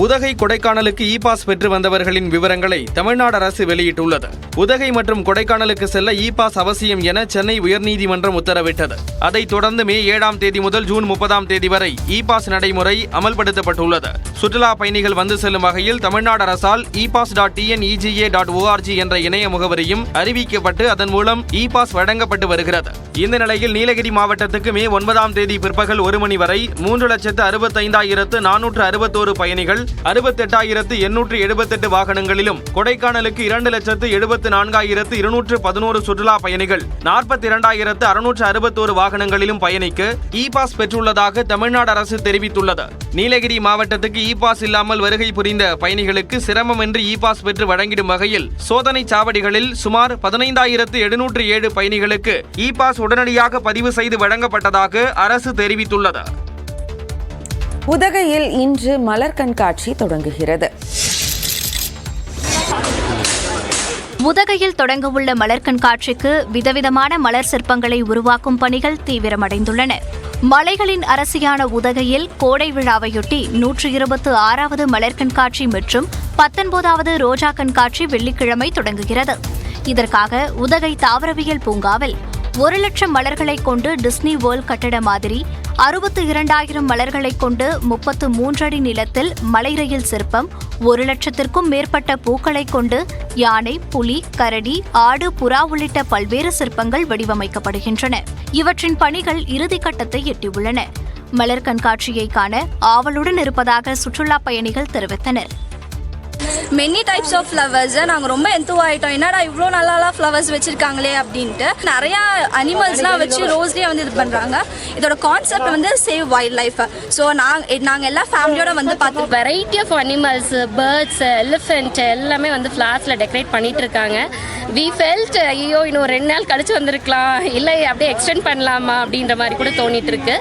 உதகை கொடைக்கானலுக்கு e pass பெற்று வந்தவர்களின் விவரங்களை தமிழ்நாடு அரசு வெளியிட்டுள்ளது. உதகை மற்றும் கொடைக்கானலுக்கு செல்ல இ பாஸ் அவசியம் என சென்னை உயர்நீதிமன்றம் உத்தரவிட்டது. அதைத் தொடர்ந்து மே 7ஆம் தேதி முதல் ஜூன் 30ஆம் தேதி வரை இ பாஸ் நடைமுறை அமல்படுத்தப்பட்டுள்ளது. சுற்றுலா பயணிகள் வந்து செல்லும் வகையில் தமிழ்நாடு அரசால் epass.tnega.org என்ற இணைய முகவரியும் அறிவிக்கப்பட்டு அதன் மூலம் இ பாஸ் வழங்கப்பட்டு வருகிறது. இந்த நிலையில் நீலகிரி மாவட்டத்துக்கு மே 9ஆம் தேதி பிற்பகல் 1 மணி வரை 3,65,461 பயணிகள் 68,878 வாகனங்களிலும், கொடைக்கானலுக்கு 2,74,211 சுற்றுலா பயணிகள் 42,661 வாகனங்களிலும் பயணிக்க இ பாஸ் பெற்றுள்ளதாக தமிழ்நாடு அரசு தெரிவித்துள்ளது. நீலகிரி மாவட்டத்துக்கு இ பாஸ் இல்லாமல் வருகை புரிந்த பயணிகளுக்கு சிரமமின்றி இ பாஸ் பெற்று வழங்கிடும் வகையில் சோதனை சாவடிகளில் சுமார் 15,707 பயணிகளுக்கு இ பாஸ் உடனடியாக பதிவு செய்து வழங்கப்பட்டதாக அரசு தெரிவித்துள்ளது. உதகையில் இன்று மலர் கண்காட்சி தொடங்குகிறது. உதகையில் தொடங்கவுள்ள மலர் கண்காட்சிக்கு விதவிதமான மலர் சிற்பங்களை உருவாக்கும் பணிகள் தீவிரமடைந்துள்ளன. மலைகளின் அரசியான உதகையில் கோடை விழாவையொட்டி 126வது மலர் கண்காட்சி மற்றும் 19வது ரோஜா கண்காட்சி வெள்ளிக்கிழமை தொடங்குகிறது. இதற்காக உதகை தாவரவியல் பூங்காவில் 1,00,000 மலர்களை கொண்டு டிஸ்னி வேர்ல்ட் கட்டட மாதிரி, 62,000 மலர்களை கொண்டு 33 அடி நிலத்தில் மலை ரயில் சிற்பம், 1,00,000க்கும் மேற்பட்ட பூக்களை கொண்டு யானை, புலி, கரடி, ஆடு, புறா உள்ளிட்ட பல்வேறு சிற்பங்கள் வடிவமைக்கப்படுகின்றன. இவற்றின் பணிகள் இறுதிக்கட்டத்தை எட்டியுள்ளன. மலர் கண்காட்சியை காண ஆவலுடன் இருப்பதாக சுற்றுலா பயணிகள் தெரிவித்தனர். மெனி டைப்ஸ் ஆஃப் ஃப்ளவர்ஸ் நாங்கள் ரொம்ப என்தூவாயிட்டோம். என்னடா இவ்வளோ நல்லா ஃப்ளவர்ஸ் வச்சிருக்காங்களே அப்படின்ட்டு. நிறையா அனிமல்ஸ்லாம் வச்சு ரோஸ்லேயே வந்து இது பண்ணுறாங்க. இதோட கான்செப்ட் வந்து சேவ் வைல்ட் லைஃப். ஸோ நாங்கள் எல்லா ஃபேமிலியோட வந்து பார்த்து variety of animals, birds, elephant எல்லாமே வந்து ஃப்ளார்ஸில் டெக்கரேட் பண்ணிட்டு இருக்காங்க. வி ஃபெல்ட் ஐயோ இன்னும் 2 நாள் கழிச்சு வந்திருக்கலாம், இல்லை அப்படியே எக்ஸ்டெண்ட் பண்ணலாமா அப்படின்ற மாதிரி கூட தோணிட்டு இருக்கு.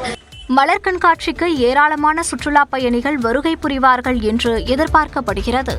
மலர் கண்காட்சிக்கு ஏராளமான சுற்றுலா பயணிகள் வருகை புரிவார்கள் என்று எதிர்பார்க்கப்படுகிறது.